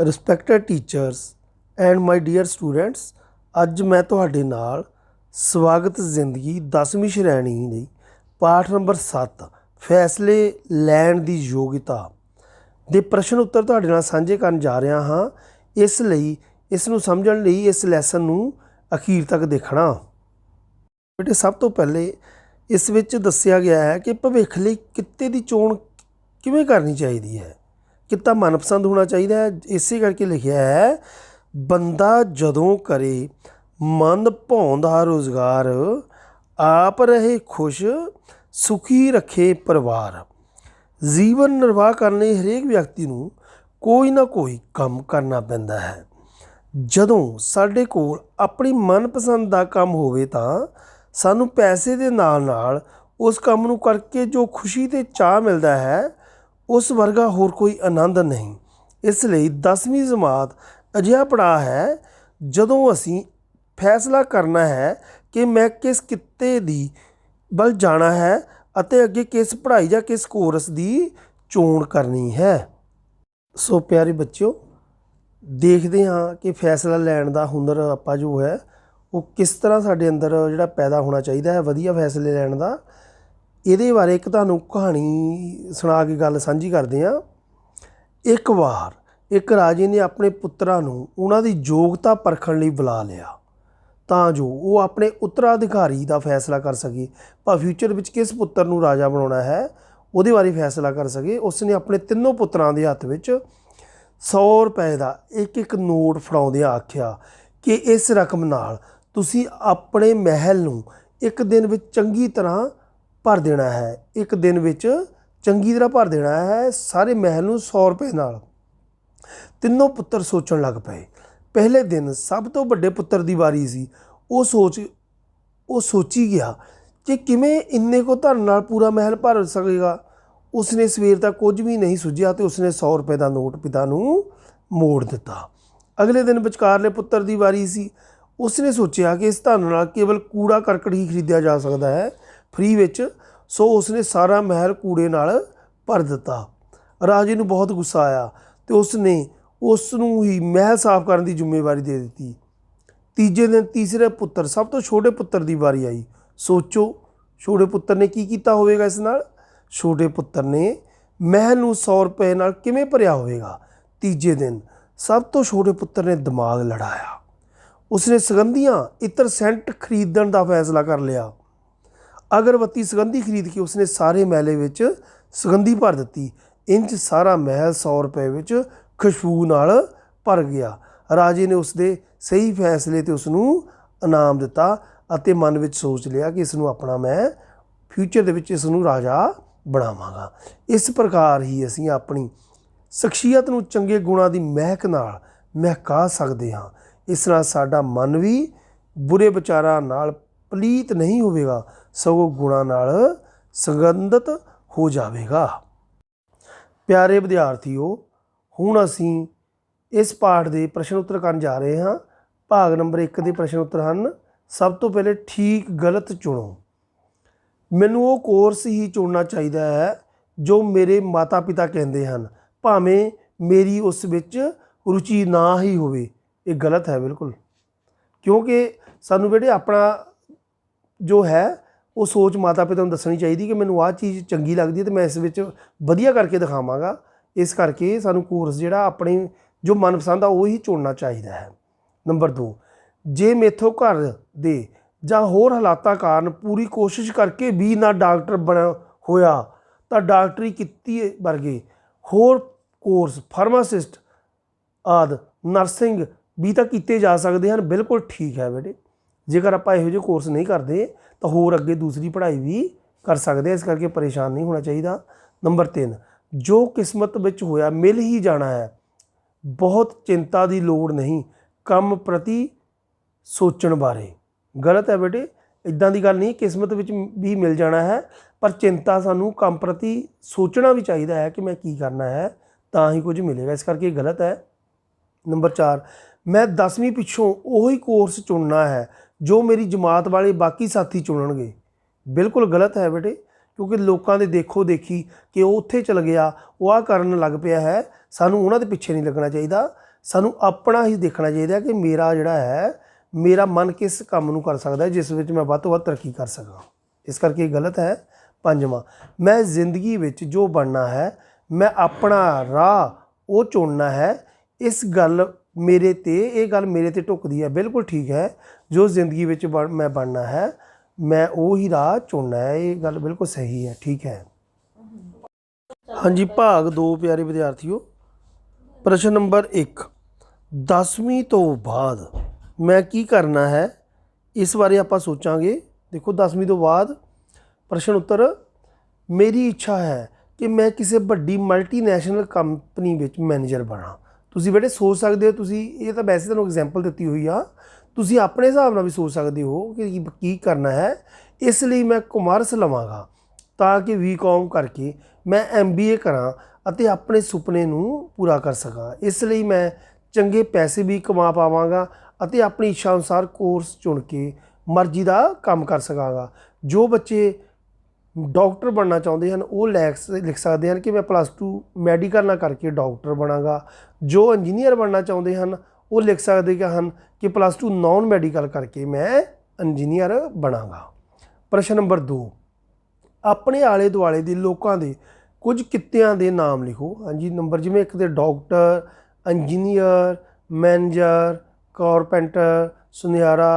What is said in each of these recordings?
Respected teachers and my dear students, ਅੱਜ ਮੈਂ ਤੁਹਾਡੇ ਨਾਲ ਸਵਾਗਤ ਜ਼ਿੰਦਗੀ 10ਵੀਂ ਸ਼੍ਰੇਣੀ ਲਈ ਪਾਠ ਨੰਬਰ 7 ਫੈਸਲੇ ਲੈਣ ਦੀ ਯੋਗਤਾ ਦੇ ਪ੍ਰਸ਼ਨ ਉੱਤਰ ਤੁਹਾਡੇ ਨਾਲ ਸਾਂਝੇ ਕਰਨ ਜਾ ਰਿਹਾ ਹਾਂ। ਇਸ ਲਈ ਇਸ ਨੂੰ ਸਮਝਣ ਲਈ ਇਸ ਲੈਸਨ ਨੂੰ ਅਖੀਰ ਤੱਕ ਦੇਖਣਾ। ਬੇਟੇ, ਸਭ ਤੋਂ ਪਹਿਲੇ ਇਸ ਵਿੱਚ ਦੱਸਿਆ ਗਿਆ ਹੈ ਕਿ ਭਵਿੱਖ ਲਈ ਕਿੱਤੇ ਦੀ ਚੋਣ ਕਿਵੇਂ ਕਰਨੀ ਚਾਹੀਦੀ ਹੈ। ਕਿੱਤਾ ਮਨਪਸੰਦ ਹੋਣਾ ਚਾਹੀਦਾ ਹੈ। ਇਸੇ ਕਰਕੇ ਲਿਖਿਆ ਹੈ, ਬੰਦਾ ਜਦੋਂ ਕਰੇ ਮਨ ਭਾਉਂਦਾ ਰੁਜ਼ਗਾਰ, ਆਪ ਰਹੇ ਖੁਸ਼ ਸੁਖੀ ਰੱਖੇ ਪਰਿਵਾਰ। ਜੀਵਨ ਨਿਰਵਾਹ ਕਰਨ ਲਈ ਹਰੇਕ ਵਿਅਕਤੀ ਨੂੰ ਕੋਈ ਨਾ ਕੋਈ ਕੰਮ ਕਰਨਾ ਪੈਂਦਾ ਹੈ। ਜਦੋਂ ਸਾਡੇ ਕੋਲ ਆਪਣੀ ਮਨਪਸੰਦ ਦਾ ਕੰਮ ਹੋਵੇ ਤਾਂ ਸਾਨੂੰ ਪੈਸੇ ਦੇ ਨਾਲ ਨਾਲ ਉਸ ਕੰਮ ਨੂੰ ਕਰਕੇ ਜੋ ਖੁਸ਼ੀ ਅਤੇ ਚਾਅ ਮਿਲਦਾ ਹੈ, ਉਸ ਵਰਗਾ ਹੋਰ ਕੋਈ ਆਨੰਦ ਨਹੀਂ। ਇਸ ਲਈ 10ਵੀਂ ਜਮਾਤ ਅਜਿਹਾ ਪੜਾਅ ਹੈ ਜਦੋਂ ਅਸੀਂ ਫੈਸਲਾ ਕਰਨਾ ਹੈ ਕਿ ਮੈਂ ਕਿਸ ਕਿੱਤੇ ਦੀ ਵੱਲ ਜਾਣਾ ਹੈ ਅਤੇ ਅੱਗੇ ਕਿਸ ਪੜ੍ਹਾਈ ਜਾਂ ਕਿਸ ਕੋਰਸ ਦੀ ਚੋਣ ਕਰਨੀ ਹੈ। ਸੋ ਪਿਆਰੇ ਬੱਚਿਓ, ਦੇਖਦੇ ਹਾਂ ਕਿ ਫੈਸਲਾ ਲੈਣ ਦਾ ਹੁਨਰ ਆਪਾਂ ਜੋ ਹੈ ਉਹ ਕਿਸ ਤਰ੍ਹਾਂ ਸਾਡੇ ਅੰਦਰ ਜਿਹੜਾ ਪੈਦਾ ਹੋਣਾ ਚਾਹੀਦਾ ਹੈ ਵਧੀਆ ਫੈਸਲੇ ਲੈਣ ਦਾ। ਇਹਦੇ ਬਾਰੇ ਇੱਕ ਤੁਹਾਨੂੰ ਕਹਾਣੀ ਸੁਣਾ ਕੇ ਗੱਲ ਸਾਂਝੀ ਕਰਦੇ ਹਾਂ। ਇੱਕ ਵਾਰ ਇੱਕ ਰਾਜੇ ਨੇ ਆਪਣੇ ਪੁੱਤਰਾਂ ਨੂੰ ਉਹਨਾਂ ਦੀ ਯੋਗਤਾ ਪਰਖਣ ਲਈ ਬੁਲਾ ਲਿਆ ਤਾਂ ਜੋ ਉਹ ਆਪਣੇ ਉੱਤਰਾਧਿਕਾਰੀ ਦਾ ਫੈਸਲਾ ਕਰ ਸਕੇ। ਫਿਊਚਰ ਵਿੱਚ ਕਿਸ ਪੁੱਤਰ ਨੂੰ ਰਾਜਾ ਬਣਾਉਣਾ ਹੈ ਉਹਦੇ ਬਾਰੇ ਫੈਸਲਾ ਕਰ ਸਕੇ। ਉਸ ਨੇ ਆਪਣੇ ਤਿੰਨੋਂ ਪੁੱਤਰਾਂ ਦੇ ਹੱਥ ਵਿੱਚ 100 ਰੁਪਏ ਦਾ ਇੱਕ ਨੋਟ ਫੜਾਉਂਦਿਆਂ ਆਖਿਆ ਕਿ ਇਸ ਰਕਮ ਨਾਲ ਤੁਸੀਂ ਆਪਣੇ ਮਹਿਲ ਨੂੰ ਇੱਕ ਦਿਨ ਵਿੱਚ ਚੰਗੀ ਤਰ੍ਹਾਂ ਭਰ ਦੇਣਾ ਹੈ। ਇੱਕ ਦਿਨ ਵਿੱਚ ਚੰਗੀ ਤਰ੍ਹਾਂ ਭਰ ਦੇਣਾ ਹੈ ਸਾਰੇ ਮਹਿਲ ਨੂੰ 100 ਰੁਪਏ ਨਾਲ। ਤਿੰਨੋਂ ਪੁੱਤਰ ਸੋਚਣ ਲੱਗ ਪਏ। ਪਹਿਲੇ ਦਿਨ ਸਭ ਤੋਂ ਵੱਡੇ ਪੁੱਤਰ ਦੀ ਵਾਰੀ ਸੀ। ਉਹ ਸੋਚੀ ਗਿਆ ਕਿ ਕਿਵੇਂ ਇੰਨੇ ਕੁ ਧਨ ਨਾਲ ਪੂਰਾ ਮਹਿਲ ਭਰ ਸਕੇਗਾ। ਉਸਨੇ ਸਵੇਰ ਤੱਕ ਕੁਝ ਵੀ ਨਹੀਂ ਸੁਝਿਆ ਅਤੇ ਉਸਨੇ 100 ਰੁਪਏ ਦਾ ਨੋਟ ਪਿਤਾ ਨੂੰ ਮੋੜ ਦਿੱਤਾ। ਅਗਲੇ ਦਿਨ ਵਿਚਕਾਰਲੇ ਪੁੱਤਰ ਦੀ ਵਾਰੀ ਸੀ। ਉਸਨੇ ਸੋਚਿਆ ਕਿ ਇਸ ਧਨ ਨਾਲ ਕੇਵਲ ਕੂੜਾ ਕਰਕਟ ਹੀ ਖਰੀਦਿਆ ਜਾ ਸਕਦਾ ਹੈ ਫ੍ਰੀ ਵਿੱਚ। ਸੋ ਉਸਨੇ ਸਾਰਾ ਮਹਿਲ ਕੂੜੇ ਨਾਲ ਭਰ ਦਿੱਤਾ। ਰਾਜੇ ਨੂੰ ਬਹੁਤ ਗੁੱਸਾ ਆਇਆ ਅਤੇ ਉਸਨੇ ਉਸ ਨੂੰ ਹੀ ਮਹਿਲ ਸਾਫ਼ ਕਰਨ ਦੀ ਜ਼ਿੰਮੇਵਾਰੀ ਦੇ ਦਿੱਤੀ। ਤੀਜੇ ਦਿਨ ਤੀਸਰੇ ਪੁੱਤਰ, ਸਭ ਤੋਂ ਛੋਟੇ ਪੁੱਤਰ ਦੀ ਵਾਰੀ ਆਈ। ਸੋਚੋ ਛੋਟੇ ਪੁੱਤਰ ਨੇ ਕੀ ਕੀਤਾ ਹੋਵੇਗਾ ਇਸ ਨਾਲ। ਛੋਟੇ ਪੁੱਤਰ ਨੇ ਮਹਿਲ ਨੂੰ 100 ਰੁਪਏ ਨਾਲ ਕਿਵੇਂ ਭਰਿਆ ਹੋਵੇਗਾ। ਤੀਜੇ ਦਿਨ ਸਭ ਤੋਂ ਛੋਟੇ ਪੁੱਤਰ ਨੇ ਦਿਮਾਗ ਲੜਾਇਆ। ਉਸਨੇ ਸੁਗੰਧੀਆਂ ਇਤਰ ਸੈਂਟ ਖਰੀਦਣ ਦਾ ਫੈਸਲਾ ਕਰ ਲਿਆ। ਅਗਰਬੱਤੀ ਸੁਗੰਧੀ ਖਰੀਦ ਕੇ ਉਸਨੇ ਸਾਰੇ ਮਹਿਲੇ ਵਿੱਚ ਸੁਗੰਧੀ ਭਰ ਦਿੱਤੀ। ਇੰਝ ਸਾਰਾ ਮਹਿਲ 100 ਰੁਪਏ ਵਿੱਚ ਖੁਸ਼ਬੂ ਨਾਲ ਭਰ ਗਿਆ। ਰਾਜੇ ਨੇ ਉਸਦੇ ਸਹੀ ਫੈਸਲੇ 'ਤੇ ਉਸਨੂੰ ਇਨਾਮ ਦਿੱਤਾ ਅਤੇ ਮਨ ਵਿੱਚ ਸੋਚ ਲਿਆ ਕਿ ਇਸ ਨੂੰ ਆਪਣਾ ਮੈਂ ਫਿਊਚਰ ਦੇ ਵਿੱਚ ਇਸ ਨੂੰ ਰਾਜਾ ਬਣਾਵਾਂਗਾ। ਇਸ ਪ੍ਰਕਾਰ ਹੀ ਅਸੀਂ ਆਪਣੀ ਸ਼ਖਸੀਅਤ ਨੂੰ ਚੰਗੇ ਗੁਣਾਂ ਦੀ ਮਹਿਕ ਨਾਲ ਮਹਿਕਾ ਸਕਦੇ ਹਾਂ। ਇਸ ਨਾਲ ਸਾਡਾ ਮਨ ਵੀ ਬੁਰੇ ਵਿਚਾਰਾਂ ਨਾਲ ਪਲੀਤ ਨਹੀਂ ਹੋਵੇਗਾ, ਸਗੋਂ ਗੁਣਾਂ ਨਾਲ ਸੁਗੰਧਿਤ ਹੋ ਜਾਵੇਗਾ। ਪਿਆਰੇ ਵਿਦਿਆਰਥੀਓ, ਹੁਣ ਅਸੀਂ ਇਸ ਪਾਠ ਦੇ ਪ੍ਰਸ਼ਨ ਉੱਤਰ ਕਰਨ ਜਾ ਰਹੇ ਹਾਂ। ਭਾਗ ਨੰਬਰ 1 ਦੇ ਪ੍ਰਸ਼ਨ ਉੱਤਰ ਹਨ। ਸਭ ਤੋਂ ਪਹਿਲੇ, ਠੀਕ ਗਲਤ ਚੁਣੋ। ਮੈਨੂੰ ਉਹ ਕੋਰਸ ਹੀ ਚੁਣਨਾ ਚਾਹੀਦਾ ਹੈ ਜੋ ਮੇਰੇ ਮਾਤਾ ਪਿਤਾ ਕਹਿੰਦੇ ਹਨ, ਭਾਵੇਂ ਮੇਰੀ ਉਸ ਵਿੱਚ ਰੁਚੀ ਨਾ ਹੀ ਹੋਵੇ। ਇਹ ਗਲਤ ਹੈ ਬਿਲਕੁਲ, ਕਿਉਂਕਿ ਸਾਨੂੰ ਬੇਟੇ ਆਪਣਾ ਜੋ ਹੈ ਉਹ ਸੋਚ ਮਾਤਾ ਪਿਤਾ ਨੂੰ ਦੱਸਣੀ ਚਾਹੀਦੀ ਕਿ ਮੈਨੂੰ ਆਹ ਚੀਜ਼ ਚੰਗੀ ਲੱਗਦੀ ਹੈ ਅਤੇ ਮੈਂ ਇਸ ਵਿੱਚ ਵਧੀਆ ਕਰਕੇ ਦਿਖਾਵਾਂਗਾ। ਇਸ ਕਰਕੇ ਸਾਨੂੰ ਕੋਰਸ ਜਿਹੜਾ ਆਪਣੇ ਜੋ ਮਨਪਸੰਦ ਆ ਉਹ ਹੀ ਚੁਣਨਾ ਚਾਹੀਦਾ ਹੈ। ਨੰਬਰ 2, ਜੇ ਮੇਥੋਂ ਘਰ ਦੇ ਜਾਂ ਹੋਰ ਹਾਲਾਤਾਂ ਕਾਰਨ ਪੂਰੀ ਕੋਸ਼ਿਸ਼ ਕਰਕੇ ਵੀ ਨਾ ਡਾਕਟਰ ਬਣਾ ਹੋਇਆ ਤਾਂ ਡਾਕਟਰੀ ਕਿੱਤੇ ਵਰਗੇ ਹੋਰ ਕੋਰਸ, ਫਾਰਮਾਸਿਸਟ ਆਦਿ, ਨਰਸਿੰਗ ਵੀ ਤਾਂ ਕੀਤੇ ਜਾ ਸਕਦੇ ਹਨ। ਬਿਲਕੁਲ ਠੀਕ ਹੈ ਬੇਟੇ, ਜੇਕਰ ਆਪਾਂ ਇਹੋ ਜਿਹੇ ਕੋਰਸ ਨਹੀਂ ਕਰਦੇ ਤਾਂ ਹੋਰ ਅੱਗੇ ਦੂਸਰੀ ਪੜ੍ਹਾਈ ਵੀ ਕਰ ਸਕਦੇ ਹਾਂ। ਇਸ ਕਰਕੇ ਪਰੇਸ਼ਾਨ ਨਹੀਂ ਹੋਣਾ ਚਾਹੀਦਾ। ਨੰਬਰ 3, ਜੋ ਕਿਸਮਤ ਵਿੱਚ ਹੋਇਆ ਮਿਲ ਹੀ ਜਾਣਾ ਹੈ। ਬਹੁਤ ਚਿੰਤਾ ਦੀ ਲੋੜ ਨਹੀਂ ਕੰਮ ਪ੍ਰਤੀ ਸੋਚਣ ਬਾਰੇ। ਗਲਤ ਹੈ ਬੇਟੇ, ਇੱਦਾਂ ਦੀ ਗੱਲ ਨਹੀਂ। ਕਿਸਮਤ ਵਿੱਚ ਵੀ ਮਿਲ ਜਾਣਾ ਹੈ, ਪਰ ਚਿੰਤਾ ਸਾਨੂੰ ਕੰਮ ਪ੍ਰਤੀ ਸੋਚਣਾ ਵੀ ਚਾਹੀਦਾ ਹੈ ਕਿ ਮੈਂ ਕੀ ਕਰਨਾ ਹੈ ਤਾਂ ਹੀ ਕੁਝ ਮਿਲੇਗਾ। ਇਸ ਕਰਕੇ ਇਹ ਗਲਤ ਹੈ। ਨੰਬਰ 4, ਮੈਂ 10ਵੀਂ ਪਿੱਛੋਂ ਉਹੀ ਕੋਰਸ ਚੁਣਨਾ ਹੈ ਜੋ ਮੇਰੀ ਜਮਾਤ ਵਾਲੇ ਬਾਕੀ ਸਾਥੀ ਚੁਣਨਗੇ। ਬਿਲਕੁਲ ਗਲਤ ਹੈ ਬੇਟੇ, क्योंकि लोगों के देखो देखी कि वो उत्थे चल गया, वो आ करन लग पिया है, सानू उन्हां दे पिछे नहीं लगना चाहिए। सानू अपना ही देखना चाहिए कि मेरा जिहड़ा है, मेरा मन किस काम नूं कर सकदा है जिस विच मैं वध तों वध तरक्की कर सकां। इस करके गलत है। पंजवां, मैं जिंदगी विच जो बनना है, मैं अपना राह वो चुनना है। इस गल मेरे ते, ये गल मेरे ते ढुकदी है, बिल्कुल ठीक है। जो जिंदगी विच मैं बनना है, मैं वो ही राह चुनना है, ये गल बिल्कुल सही है, ठीक है। हाँ जी, भाग 2 प्यारे विद्यार्थियों। प्रश्न नंबर 1, 10वीं तो बाद मैं की करना है, इस बारे आप सोचांगे। देखो 10वीं तो बाद प्रश्न उत्तर, मेरी इच्छा है कि मैं किसी बड़ी मल्टीनैशनल कंपनी विच मैनेजर बना। तुसीं बेटे सोच सकते हो, तुसीं ये तो वैसे तुहानूं एग्जाम्पल दी हुई आ, तुसीं अपने हिसाब नाल भी सोच सकते हो कि की करना है। इसलिए मैं कॉमर्स लवांगा ताकि बीकॉम करके मैं MBA करा ਅਤੇ अपने सुपने नूं पूरा कर सकां। इसलिए मैं चंगे पैसे भी कमा पावांगा ਅਤੇ अपनी इच्छा अनुसार कोर्स चुन के मर्जी का काम कर सकांगा। जो बच्चे डॉक्टर बनना चाहते हैं वो लिख सकते हैं कि मैं +2 मैडिकल ना करके डॉक्टर बनागा। जो इंजीनियर बनना चाहते हैं वो लिख सकते हैं कि +2 नॉन मैडिकल करके मैं इंजीनियर बनागा। प्रश्न नंबर 2, अपने आले दुआले के लोगों के कुछ कित्तियां के नाम लिखो। हाँ जी, नंबर जिमें एक तो डॉक्टर, इंजीनियर, मैनेजर, कारपेंटर, सुनियारा,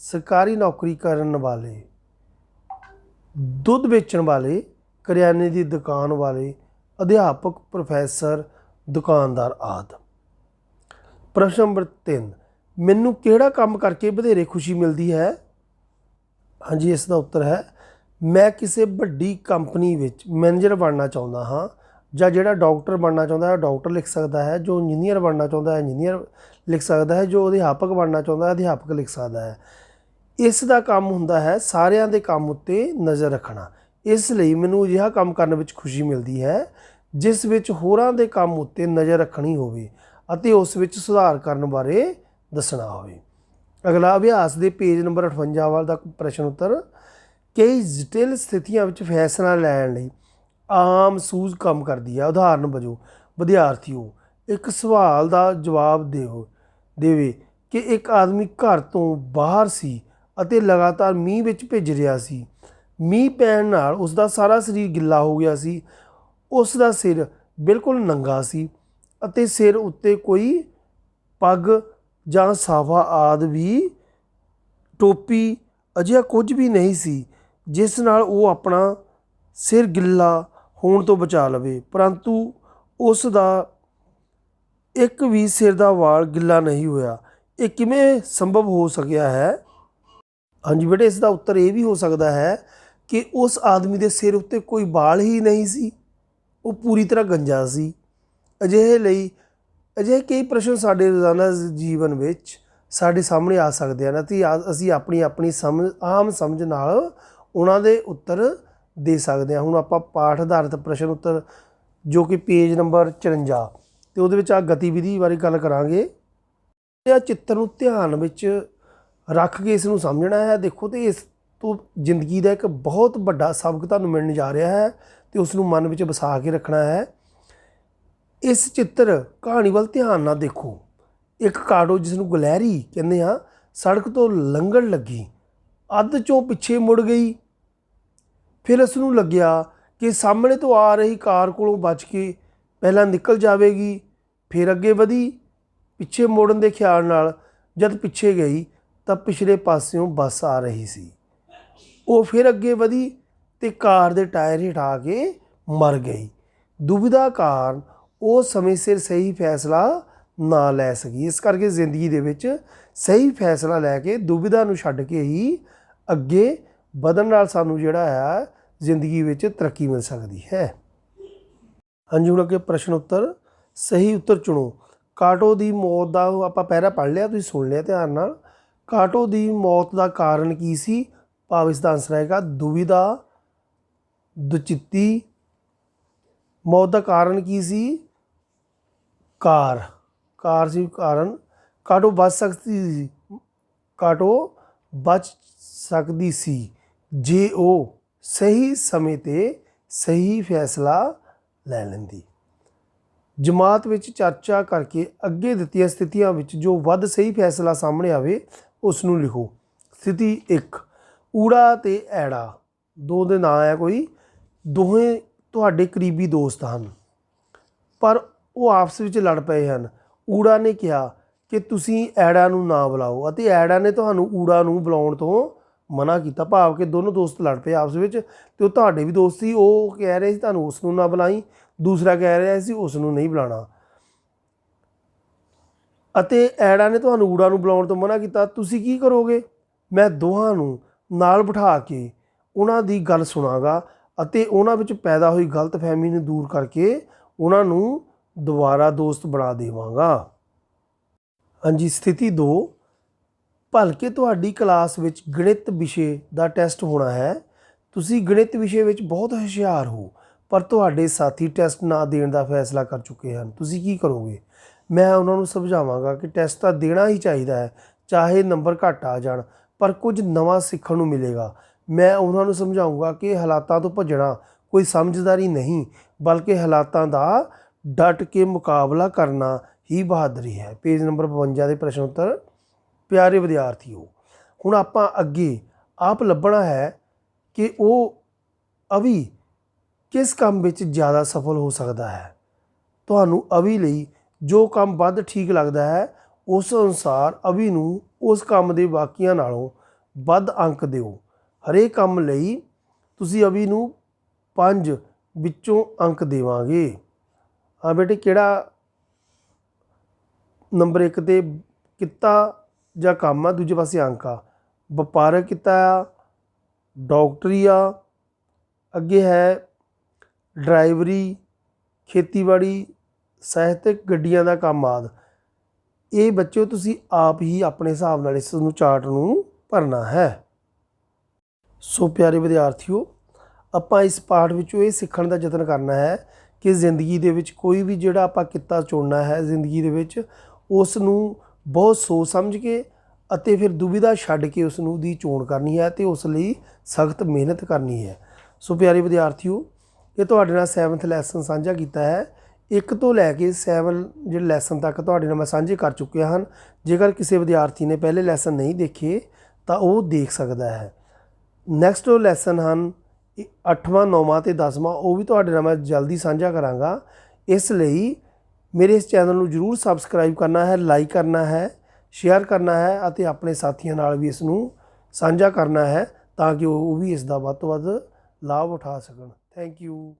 सरकारी नौकरी करने वाले, दुध बेचण वाले, करियाने की दुकान वाले, अध्यापक, प्रोफैसर, दुकानदार आदि। प्रश्न नंबर 3, मैनू किहड़ा काम करके वधेरे खुशी मिलती है। हाँ जी, इसका उत्तर है मैं किसी वड्डी कंपनी विच मैनेजर बनना चाहता हाँ। ਜਾਂ ਜਿਹੜਾ डॉक्टर बनना चाहता है डॉक्टर लिख सकता है, जो इंजीनियर बनना चाहता है इंजीनियर लिख सकता है, जो अध्यापक बनना चाहता है अध्यापक लिख सकता है। इस दा काम हुंदा है सारिਆਂ ਦੇ ਕੰਮ ਉੱਤੇ नज़र रखना। इस ਲਈ ਮੈਨੂੰ ਅਜਿਹਾ ਕੰਮ ਕਰਨ ਵਿੱਚ खुशी मिलती है जिस ਵਿੱਚ ਹੋਰਾਂ ਦੇ ਕੰਮ ਉੱਤੇ नज़र रखनी ਹੋਵੇ ਅਤੇ ਉਸ ਵਿੱਚ ਸੁਧਾਰ ਕਰਨ ਬਾਰੇ ਦੱਸਣਾ ਹੋਵੇ। अगला अभ्यास के पेज नंबर 58 वाला प्रश्न उत्तर, कई जटिल स्थितियों में फैसला लैण लई आम सूझ काम करती है। उदाहरण वजों विद्यार्थियों एक सवाल का जवाब देवे कि एक आदमी घर तो बाहर सी ਅਤੇ लगातार मीह ਵਿੱਚ ਭਿੱਜ ਰਿਹਾ ਸੀ। मीह ਪੈਣ ਨਾਲ ਉਸਦਾ ਸਾਰਾ ਸਰੀਰ ਗਿੱਲਾ ਹੋ ਗਿਆ ਸੀ। ਉਸ ਦਾ ਸਿਰ ਬਿਲਕੁਲ ਨੰਗਾ ਸੀ ਅਤੇ ਸਿਰ ਉੱਤੇ ਕੋਈ ਪੱਗ ਜਾਂ ਸਾਫਾ ਆਦਿ ਵੀ, ਟੋਪੀ ਅਜਿਹਾ ਕੁਝ ਵੀ ਨਹੀਂ ਸੀ ਜਿਸ ਨਾਲ ਉਹ ਆਪਣਾ ਸਿਰ ਗਿੱਲਾ ਹੋਣ ਤੋਂ ਬਚਾ ਲਵੇ, ਪਰੰਤੂ ਉਸ ਦਾ ਇੱਕ ਵੀ ਸਿਰ ਦਾ ਵਾਲ ਗਿੱਲਾ ਨਹੀਂ ਹੋਇਆ। ਇਹ ਕਿਵੇਂ ਸੰਭਵ ਹੋ ਸਕਿਆ ਹੈ। हाँ जी बेटे, इसका उत्तर ये भी हो सकता है कि उस आदमी के सिर उत्ते कोई बाल ही नहीं सी, वो पूरी तरह गंजा सी। अजिहे कई प्रश्न साडे रोज़ाना जीवन विच साडे सामने आ सकते हैं ते असीं अपनी समझ आम समझ नाल उन्हां दे उत्तर दे सकते हैं। हुण आपां पाठ आधारित प्रश्न उत्तर जो कि पेज नंबर 54 ते उहदे विच आ गतिविधि बारे गल करांगे। इह चित्र नूं ध्यान विच रख के इसनूं समझना है। देखो तो इस तो जिंदगी का एक बहुत बड़ा सबक तुहानूं मिलण जा रहा है तो उसनूं मन विच वसा के रखना है। इस चित्र कहानी वाल ध्यान नाल देखो। एक काटो जिसनूं गलहरी कहंदे आ सड़क तो लंघण लगी, अध चों पिछे मुड़ गई। फिर उसनूं लग्या कि सामने तो आ रही कार कोलों बच के पहलां निकल जाएगी, फिर अगे वधी। पिछे मुड़न के ख्याल नाल जद पिछे गई तो पिछले पासियों बस आ रही सी। वो फिर अगे वधी तो कार के टायर हिटा के मर गई। दुविधा कारण वो समय सिर सही फैसला ना लै सकी। इस करके जिंदगी दे विच सही फैसला लैके दुविधा नूं छड्ड के ही अगे वधण नाल सानूं जिहड़ा है जिंदगी विच तरक्की मिल सकती है। हाँ जी, हुण अगे प्रश्न उत्तर, सही उत्तर चुनो। काटो की मौत का आपां पहरा पढ़ लिया, तुसीं सुन लिया ध्यान नाल। काटो की मौत का कारण की सी, भाव इसका आंसर आएगा दुविधा, दुचित्ती। मौत का कारण की सी, कार सी कारण। काटो बच सकती सी, काटो बच सकती सी जे वो ਸਹੀ ਸਮੇਂ 'ਤੇ ਸਹੀ ਫੈਸਲਾ ਲੈ ਲੈਂਦੀ। ਜਮਾਤ ਵਿੱਚ ਚਰਚਾ ਕਰਕੇ ਅੱਗੇ ਦਿੱਤੀਆਂ ਸਥਿਤੀਆਂ ਵਿੱਚ ਜੋ ਵੱਧ ਸਹੀ ਫੈਸਲਾ ਸਾਹਮਣੇ ਆਵੇ ਉਸ ਨੂੰ ਲਿਖੋ। ਸਥਿਤੀ 1, ਊੜਾ ਅਤੇ ਐੜਾ ਦੋ ਦੇ ਨਾਂ ਹੈ ਕੋਈ, ਦੋਵੇਂ ਤੁਹਾਡੇ ਕਰੀਬੀ ਦੋਸਤ ਹਨ ਪਰ ਉਹ ਆਪਸ ਵਿੱਚ ਲੜ ਪਏ ਹਨ। ਊੜਾ ਨੇ ਕਿਹਾ ਕਿ ਤੁਸੀਂ ਐੜਾ ਨੂੰ ਨਾ ਬੁਲਾਓ ਅਤੇ ਐੜਾ ਨੇ ਤੁਹਾਨੂੰ ਊੜਾ ਨੂੰ ਬੁਲਾਉਣ ਤੋਂ ਮਨਾ ਕੀਤਾ, ਭਾਵ ਕਿ ਦੋਨੋਂ ਦੋਸਤ ਲੜ ਪਏ ਆਪਸ ਵਿੱਚ ਅਤੇ ਉਹ ਤੁਹਾਡੇ ਵੀ ਦੋਸਤ ਸੀ। ਉਹ ਕਹਿ ਰਹੇ ਸੀ ਤੁਹਾਨੂੰ ਉਸ ਨੂੰ ਨਾ ਬੁਲਾਈ, ਦੂਸਰਾ ਕਹਿ ਰਿਹਾ ਸੀ ਉਸ ਨੂੰ ਨਹੀਂ ਬੁਲਾਉਣਾ ਅਤੇ ਐੜਾ ਨੇ ਤੁਹਾਨੂੰ ਊੜਾ ਨੂੰ ਬੁਲਾਉਣ ਤੋਂ ਮਨਾ ਕੀਤਾ। ਤੁਸੀਂ ਕੀ ਕਰੋਗੇ? ਮੈਂ ਦੋਹਾਂ ਨੂੰ ਨਾਲ ਬਿਠਾ ਕੇ ਉਹਨਾਂ ਦੀ ਗੱਲ ਸੁਣਾਂਗਾ ਅਤੇ ਉਹਨਾਂ ਵਿੱਚ ਪੈਦਾ ਹੋਈ ਗਲਤਫਹਿਮੀ ਨੂੰ ਦੂਰ ਕਰਕੇ ਉਹਨਾਂ ਨੂੰ ਦੁਬਾਰਾ ਦੋਸਤ ਬਣਾ ਦੇਵਾਂਗਾ। ਹਾਂਜੀ, ਸਥਿਤੀ 2, ਭਲਕੇ ਤੁਹਾਡੀ ਕਲਾਸ ਵਿੱਚ ਗਣਿਤ ਵਿਸ਼ੇ ਦਾ ਟੈਸਟ ਹੋਣਾ ਹੈ। ਤੁਸੀਂ ਗਣਿਤ ਵਿਸ਼ੇ ਵਿੱਚ ਬਹੁਤ ਹੁਸ਼ਿਆਰ ਹੋ ਪਰ ਤੁਹਾਡੇ ਸਾਥੀ ਟੈਸਟ ਨਾ ਦੇਣ ਦਾ ਫੈਸਲਾ ਕਰ ਚੁੱਕੇ ਹਨ। ਤੁਸੀਂ ਕੀ ਕਰੋਗੇ? ਮੈਂ ਉਹਨਾਂ ਨੂੰ ਸਮਝਾਵਾਂਗਾ ਕਿ ਟੈਸਟ ਤਾਂ ਦੇਣਾ ਹੀ ਚਾਹੀਦਾ ਹੈ, ਚਾਹੇ ਨੰਬਰ ਘੱਟ ਆ ਜਾਣ ਪਰ ਕੁਝ ਨਵਾਂ ਸਿੱਖਣ ਨੂੰ ਮਿਲੇਗਾ। ਮੈਂ ਉਹਨਾਂ ਨੂੰ ਸਮਝਾਊਂਗਾ ਕਿ ਹਾਲਾਤਾਂ ਤੋਂ ਭੱਜਣਾ ਕੋਈ ਸਮਝਦਾਰੀ ਨਹੀਂ ਬਲਕਿ ਹਾਲਾਤਾਂ ਦਾ ਡਟ ਕੇ ਮੁਕਾਬਲਾ ਕਰਨਾ ਹੀ ਬਹਾਦਰੀ ਹੈ। ਪੇਜ ਨੰਬਰ 52 ਦੇ ਪ੍ਰਸ਼ਨ ਉੱਤਰ। ਪਿਆਰੇ ਵਿਦਿਆਰਥੀਓ, ਹੁਣ ਆਪਾਂ ਅੱਗੇ ਆਪ ਲੱਭਣਾ ਹੈ ਕਿ ਉਹ ਅਵੀ ਕਿਸ ਕੰਮ ਵਿੱਚ ਜ਼ਿਆਦਾ ਸਫਲ ਹੋ ਸਕਦਾ ਹੈ। ਤੁਹਾਨੂੰ ਅਵੀ ਲਈ ਜੋ ਕੰਮ ਵੱਧ ਠੀਕ ਲੱਗਦਾ ਹੈ ਉਸ ਅਨੁਸਾਰ ਅਵੀ ਨੂੰ ਉਸ ਕੰਮ ਦੇ ਬਾਕੀਆਂ ਨਾਲੋਂ ਵੱਧ ਅੰਕ ਦਿਓ। ਹਰੇਕ ਕੰਮ ਲਈ ਤੁਸੀਂ ਅਵੀ ਨੂੰ 5 ਵਿੱਚੋਂ ਅੰਕ ਦੇਵਾਂਗੇ। ਹਾਂ ਬੇਟੇ, ਕਿਹੜਾ ਨੰਬਰ 1 'ਤੇ ਕਿੱਤਾ ਜਾਂ ਕੰਮ ਆ, ਦੂਜੇ ਪਾਸੇ ਅੰਕ ਆ। ਵਪਾਰਕ ਕਿੱਤਾ ਆ, ਡਾਕਟਰੀ ਆ, ਅੱਗੇ ਹੈ ਡਰਾਈਵਰੀ, ਖੇਤੀਬਾੜੀ, ਸਾਹਿਤਕ, ਗੱਡੀਆਂ ਦਾ ਕੰਮ ਆਦਿ। ਇਹ ਬੱਚਿਓ ਤੁਸੀਂ ਆਪ ਹੀ ਆਪਣੇ ਹਿਸਾਬ ਨਾਲ ਇਸ ਨੂੰ ਚਾਰਟ ਨੂੰ ਭਰਨਾ ਹੈ। ਸੋ ਪਿਆਰੇ ਵਿਦਿਆਰਥੀਓ, ਆਪਾਂ ਇਸ ਪਾਠ ਵਿੱਚੋਂ ਇਹ ਸਿੱਖਣ ਦਾ ਯਤਨ ਕਰਨਾ ਹੈ ਕਿ ਜ਼ਿੰਦਗੀ ਦੇ ਵਿੱਚ ਕੋਈ ਵੀ ਜਿਹੜਾ ਆਪਾਂ ਕਿੱਤਾ ਚੁਣਨਾ ਹੈ ਜ਼ਿੰਦਗੀ ਦੇ ਵਿੱਚ ਉਸ ਨੂੰ ਬਹੁਤ ਸੋਚ ਸਮਝ ਕੇ ਅਤੇ ਫਿਰ ਦੁਵਿਧਾ ਛੱਡ ਕੇ ਉਸ ਨੂੰ ਦੀ ਚੋਣ ਕਰਨੀ ਹੈ ਅਤੇ ਉਸ ਲਈ ਸਖਤ ਮਿਹਨਤ ਕਰਨੀ ਹੈ। ਸੋ ਪਿਆਰੇ ਵਿਦਿਆਰਥੀਓ, ਇਹ ਤੁਹਾਡੇ ਨਾਲ 7th ਲੈਸਨ ਸਾਂਝਾ ਕੀਤਾ ਹੈ। 1 ਤੋਂ ਲੈ ਕੇ 7 ਜਿਹੜੇ ਲੈਸਨ ਤੱਕ ਤੁਹਾਡੇ ਨਾਲ ਮੈਂ ਸਾਂਝੇ ਕਰ ਚੁੱਕਿਆ ਹਨ। ਜੇਕਰ ਕਿਸੇ ਵਿਦਿਆਰਥੀ ਨੇ ਪਹਿਲੇ ਲੈਸਨ ਨਹੀਂ ਦੇਖੇ ਤਾਂ ਉਹ ਦੇਖ ਸਕਦਾ ਹੈ। ਨੈਕਸਟ ਲੈਸਨ ਹਨ 8ਵਾਂ 9ਵਾਂ ਅਤੇ 10ਵਾਂ, ਉਹ ਵੀ ਤੁਹਾਡੇ ਨਾਲ ਮੈਂ ਜਲਦੀ ਸਾਂਝਾ ਕਰਾਂਗਾ। ਇਸ ਲਈ ਮੇਰੇ ਇਸ ਚੈਨਲ ਨੂੰ ਜ਼ਰੂਰ ਸਬਸਕ੍ਰਾਈਬ ਕਰਨਾ ਹੈ, ਲਾਈਕ ਕਰਨਾ ਹੈ, ਸ਼ੇਅਰ ਕਰਨਾ ਹੈ ਅਤੇ ਆਪਣੇ ਸਾਥੀਆਂ ਨਾਲ ਵੀ ਇਸ ਨੂੰ ਸਾਂਝਾ ਕਰਨਾ ਹੈ ਤਾਂ ਕਿ ਉਹ ਵੀ ਇਸ ਦਾ ਵੱਧ ਤੋਂ ਵੱਧ ਲਾਭ ਉਠਾ ਸਕਣ। Thank you.